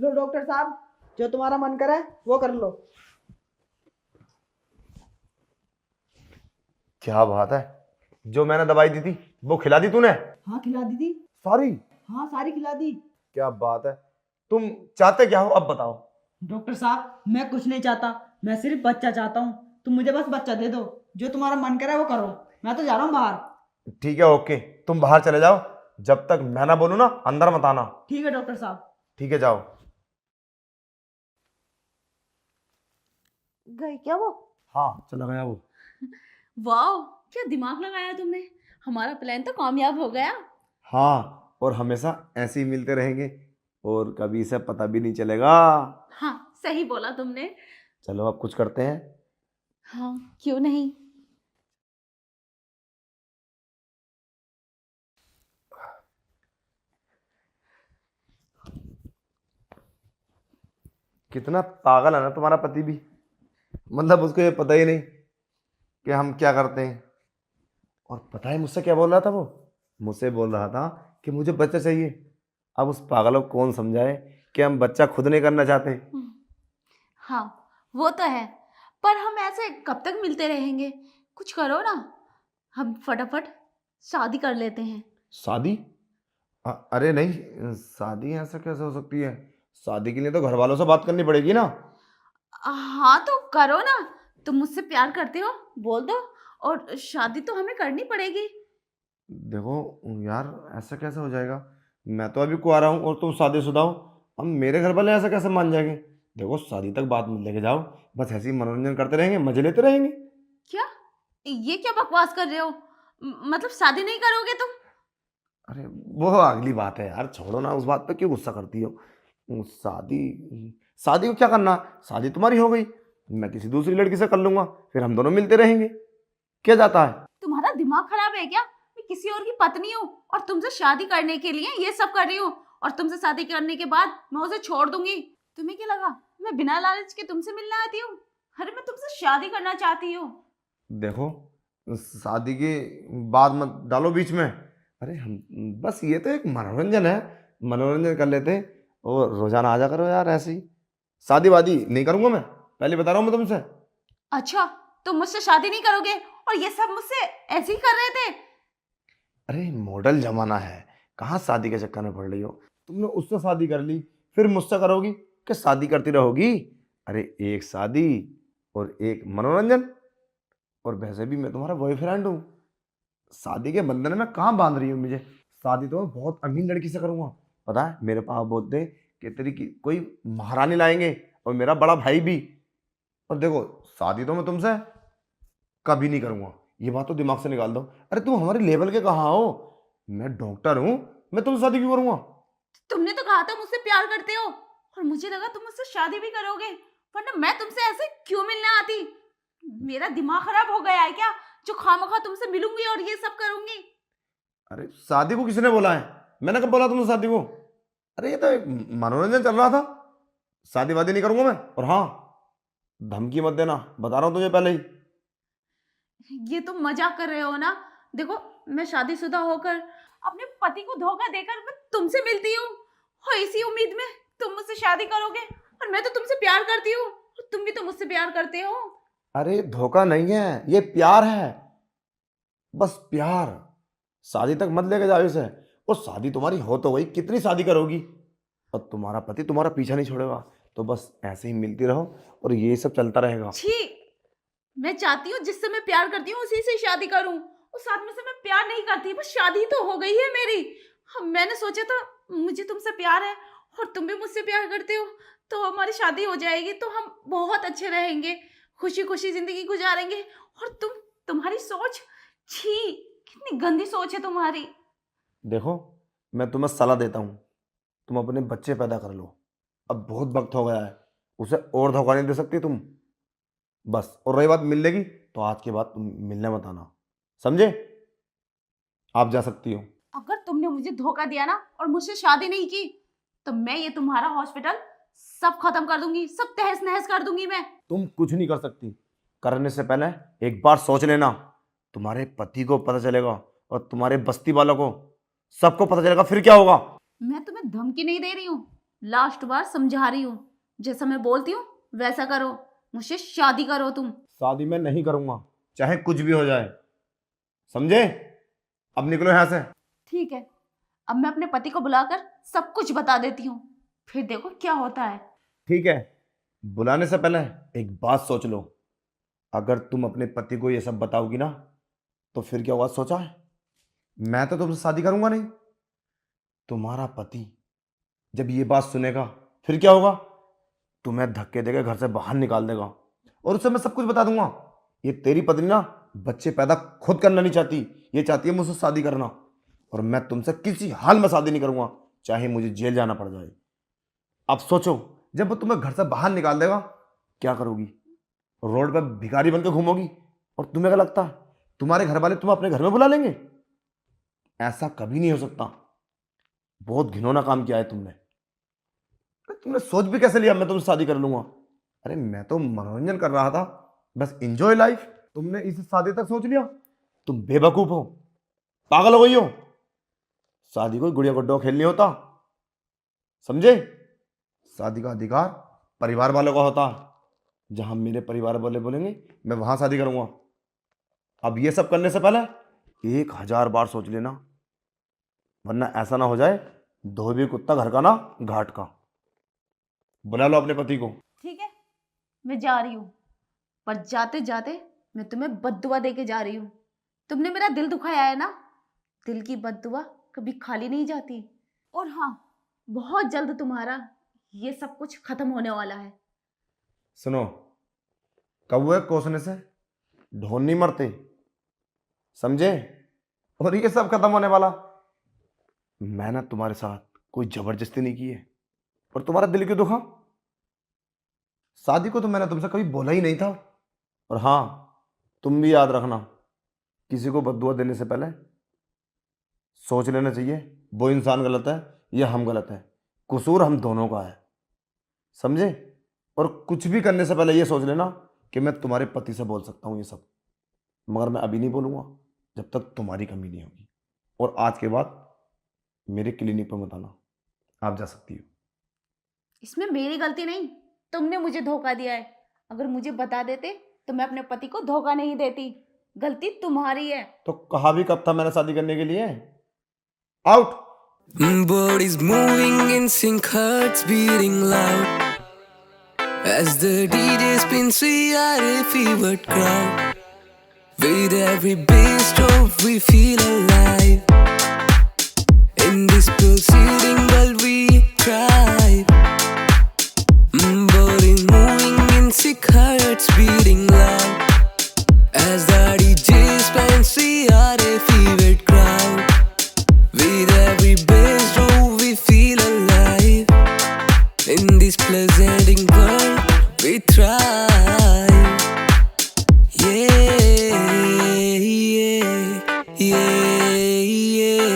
लो doctor साहब, जो तुम्हारा मन करे वो कर लो। क्या बात है, जो मैंने दवाई दी थी वो खिला दी तूने? हाँ खिला दी थी। सॉरी। हाँ सारी खिला दी। क्या बात है, तुम चाहते क्या हो अब बताओ? डॉक्टर साहब मैं कुछ नहीं चाहता, मैं सिर्फ बच्चा चाहता हूँ। तुम मुझे बस बच्चा दे दो, जो तुम्हारा मन करे वो करो। मैं तो जा रहा हूँ बाहर। ठीक है, ओके, तुम बाहर चले जाओ, जब तक मैं ना बोलूं ना अंदर मत आना। ठीक है डॉक्टर साहब। ठीक है, जाओ। गए क्या वो? हाँ, चला गया वो। वाह, क्या दिमाग लगाया तुमने। हमारा प्लान तो कामयाब हो गया। हाँ, और हमेशा ऐसे ही मिलते रहेंगे और कभी इसे पता भी नहीं चलेगा। हाँ सही बोला तुमने। चलो अब कुछ करते हैं। हाँ क्यों नहीं। कितना पागल है ना तुम्हारा पति भी, मतलब उसको ये पता ही नहीं कि हम क्या करते हैं। और पता है मुझसे क्या बोल रहा था वो? मुझसे बोल रहा था कि मुझे बच्चा चाहिए। अब उस पागल को कौन समझाए कि हम बच्चा खुद नहीं करना चाहते। हाँ वो तो है, पर हम ऐसे कब तक मिलते रहेंगे। कुछ करो ना, हम फटाफट शादी कर लेते हैं। शादी? अरे नहीं, शादी ऐसा कैसे हो सकती है? शादी के लिए तो घर वालों से बात करनी पड़ेगी ना। हाँ तो करो ना, तुम मुझसे प्यार करते हो बोल दो, और शादी तो हमें करनी पड़ेगी। देखो यार, ऐसा कैसे हो जाएगा? मैं तो अभी कुंवारा हूँ और तुम शादीशुदा हो। अब मेरे घर वाले ऐसा कैसे मान जाएंगे? देखो, शादी तक बात मत लेके जाओ, बस ऐसे ही मनोरंजन करते रहेंगे, मजे लेते रहेंगे। क्या, ये क्या बकवास कर रहे हो? मतलब शादी नहीं करोगे तुम? अरे वो अगली बात है यार, छोड़ो ना, उस बात पे क्यों गुस्सा करती हो? शादी, शादी को क्या करना? शादी तुम्हारी हो गई, मैं किसी दूसरी लड़की से कर लूंगा, फिर हम दोनों मिलते रहेंगे। क्या जाता है? तुम्हारा दिमाग खराब है क्या? मैं किसी और की पत्नी हूँ और तुमसे शादी करने के लिए ये सब कर रही हूँ, और तुमसे शादी करने के बाद मैं उसे छोड़ दूंगी। तुम्हें क्या लगा मैं बिना लालच के तुमसे मिलने आती हूँ? अरे मैं तुमसे शादी करना चाहती हूँ। देखो, शादी के बाद मत डालो बीच में। अरे हम बस, ये तो एक मनोरंजन है, मनोरंजन कर लेते हैं। और रोजाना आ जा करो यार ऐसे ही। शादी वादी नहीं करूंगा मैं, पहले बता रहा हूँ मैं तुमसे। अच्छा, तुम मुझसे शादी नहीं करोगे और ये सब मुझसे ऐसे ही कर रहे थे? अरे मॉडल जमाना है, कहाँ शादी के चक्कर में पड़ रही हो? तुमने उससे शादी कर ली, फिर मुझसे करोगी कि शादी करती रहोगी? अरे एक शादी और एक मनोरंजन। और वैसे भी मैं तुम्हारा बॉयफ्रेंड हूँ, शादी के बंधन में कहाँ बांध रही हूँ मुझे? शादी तो मैं बहुत अमीर लड़की से करूंगा। पता है मेरे पापा बोलते हैं कि तेरी कोई महारानी लाएंगे, और मेरा बड़ा भाई भी। और देखो, शादी तो मैं तुमसे कभी नहीं करूंगा, ये बात तो दिमाग से निकाल दो। अरे तुम हमारे लेवल के कहाँ हो? मैं डॉक्टर हूँ, मैं तुमसे शादी क्यों करूंगा? तुमने तो कहा था मुझसे प्यार करते हो, और मुझे लगा तुम मुझसे शादी भी करोगे, वरना मैं तुमसे ऐसे क्यों मिलने आती? मेरा दिमाग खराब हो गया है क्या, जो खामखा तुमसे मिलूंगी और ये सब करूंगी? अरे शादी को किसने बोला है? मैंने कब बोला तुमसे शादी को? अरे ये तो एक मनोरंजन चल रहा था, शादी वादी नहीं करूंगा मैं। और हाँ, धमकी मत देना, बता रहा हूँ तुझे पहले ही। ये तुम मजाक कर रहे हो ना? देखो, मैं शादीशुदा होकर अपने पति को धोखा देकर मैं तुमसे मिलती हूँ, और इसी उम्मीद में तुम मुझसे शादी करोगे, और मैं तो तुमसे प्यार करती हूँ और तुम भी तो मुझसे प्यार करते हो। अरे धोखा नहीं है, ये प्यार है, बस प्यार। शादी तक मत लेके जाओ इसे। वो शादी तुम्हारी हो तो गई, कितनी शादी करोगी? और तुम्हारा पति तुम्हारा पीछा नहीं छोड़ेगा, तो बस ऐसे ही मिलती रहो और ये सब चलता रहेगा। छी, मैं चाहती हूँ जिससे मैं प्यार करती हूँ उसी से शादी करूँ, उस आदमी से मैं प्यार नहीं करती, बस शादी तो हो गई है मेरी। मैंने सोचा था मुझे तुमसे प्यार है और तुम भी मुझसे प्यार करते हो, तो हमारी शादी हो जाएगी, तो हम बहुत अच्छे रहेंगे, खुशी खुशी जिंदगी गुजारेंगे। और तुम्हारी सोच, छी, कितनी गंदी सोच है तुम्हारी। देखो, मैं तुम्हें सलाह देता हूँ, तुम अपने बच्चे पैदा कर लो, अब बहुत वक्त हो गया है, उसे और धोखा नहीं दे सकती तुम, बस। और रही बात मिलने की, तो आज के बाद तुम मिलने मत आना, समझे? आप जा सकती हो। अगर तुमने मुझे धोखा दिया ना और मुझसे शादी नहीं की, तो मैं ये तुम्हारा हॉस्पिटल सब खत्म कर दूंगी, सब तहस नहस कर दूंगी मैं। तुम कुछ नहीं कर सकती, करने से पहले एक बार सोच लेना। तुम्हारे पति को पता चलेगा और तुम्हारे बस्ती वालों को, सबको पता चलेगा, फिर क्या होगा? मैं तुम्हें धमकी नहीं दे रही हूँ, लास्ट बार समझा रही हूँ, जैसा मैं बोलती हूँ वैसा करो, मुझसे शादी करो तुम। शादी मैं नहीं करूंगा, चाहे कुछ भी हो जाए, समझे? अब निकलो यहाँ से। ठीक है, अब मैं अपने पति को बुलाकर सब कुछ बता देती हूँ, फिर देखो क्या होता है। ठीक है, बुलाने से पहले एक बात सोच लो, अगर तुम अपने पति को ये सब बताओगी ना तो फिर क्या हुआ सोचा है? मैं तो तुमसे शादी करूंगा नहीं। तुम्हारा पति जब ये बात सुनेगा फिर क्या होगा? तुम्हें धक्के देकर घर से बाहर निकाल देगा और उससे मैं सब कुछ बता दूंगा। ये तेरी पत्नी ना बच्चे पैदा खुद करना नहीं चाहती, ये चाहती है मुझसे शादी करना, और मैं तुमसे किसी हाल में शादी नहीं करूंगा, चाहे मुझे जेल जाना पड़ जाए। अब सोचो, जब वो तुम्हें घर से बाहर निकाल देगा क्या करोगी? रोड पर भिखारी बनकर घूमोगी? और तुम्हें क्या लगता है तुम्हारे घर वाले तुम्हें अपने घर में बुला लेंगे? ऐसा कभी नहीं हो सकता। बहुत घिनौना काम किया है तुमने। तुमने सोच भी कैसे लिया मैं तुमसे शादी कर लूंगा? अरे मैं तो मनोरंजन कर रहा था, बस एंजॉय लाइफ। तुमने इस शादी तक सोच लिया? तुम बेवकूफ हो, पागल हो गई हो। शादी कोई गुड़िया गुड्डो खेल नहीं होता, समझे? शादी का अधिकार परिवार वालों का होता है। जहां मेरे परिवार वाले बोलेंगे मैं वहां शादी करूंगा। अब ये सब करने से पहले 1000 बार सोच लेना, वरना ऐसा ना हो जाए धोबी कुत्ता घर का ना घाट का। बुला लो अपने पति को। ठीक है, मैं जा रही हूँ, पर जाते जाते मैं तुम्हें बद्दुआ देके जा रही हूँ। तुमने मेरा दिल दुखाया है ना, दिल की बद्दुआ कभी खाली नहीं जाती। और हाँ, बहुत जल्द तुम्हारा ये सब कुछ खत्म होने वाला है। सुनो, कौवे कोसने से ढोल नहीं मरते, समझे? और ये सब खत्म होने वाला। मैंने तुम्हारे साथ कोई जबरदस्ती नहीं की है, और तुम्हारा दिल क्यों दुखा? शादी को तो मैंने तुमसे कभी बोला ही नहीं था। और हाँ, तुम भी याद रखना, किसी को बद्दुआ देने से पहले सोच लेना चाहिए वो इंसान गलत है या हम गलत है। कसूर हम दोनों का है, समझे? और कुछ भी करने से पहले ये सोच लेना कि मैं तुम्हारे पति से बोल सकता हूँ ये सब, मगर मैं अभी नहीं बोलूँगा जब तक तुम्हारी कमी नहीं होगी। और आज के बाद मेरे क्लिनिक पर मत आना, आप जा सकती हो। इसमें मेरी गलती नहीं, तुमने मुझे धोखा दिया है। अगर मुझे बता देते तो मैं अपने पति को धोखा नहीं देती। गलती तुम्हारी है। तो कहा भी कब था मैंने शादी करने के लिए? Out. Bodies moving in sync, hearts beating loud as the DJ spins, we are a fevered crowd. With every bass drop we feel alive. In this pulsating world we thrive. Bodies moving in sync, hearts beating loud as the DJ spins, we are a fevered crowd. With every bass drum we feel alive. In this pleasanting world we thrive. Yeah, yeah, yeah, yeah.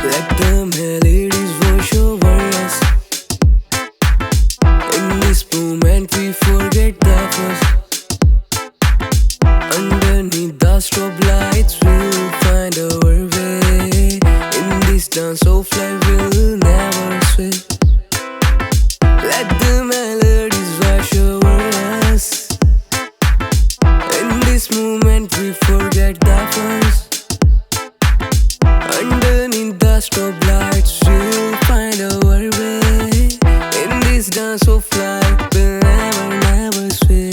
Let the melodies wash over us. In this moment we forget the fuss. Underneath the strobe lights we'll find our way. In this dance of life we'll never sway. Let the melodies wash over us. In this moment we forget the fuss. Underneath the strobe lights we'll find our way. In this dance of life we'll never sway.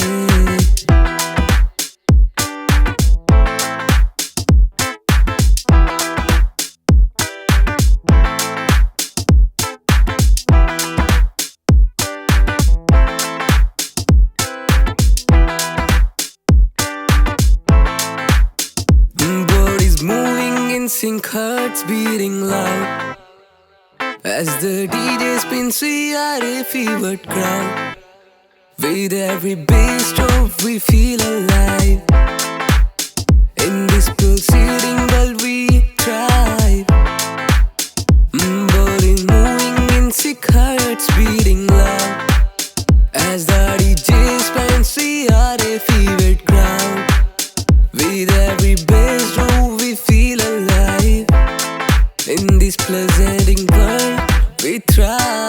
Bodies moving in sync, hearts beating loud as the DJ spins, we are a fevered crowd. With every bass drop we feel alive. In this pulsating world we thrive. Bodies moving in sync, hearts beating loud as the DJ spins, we are a fevered crowd. With every bass drum we feel alive. try.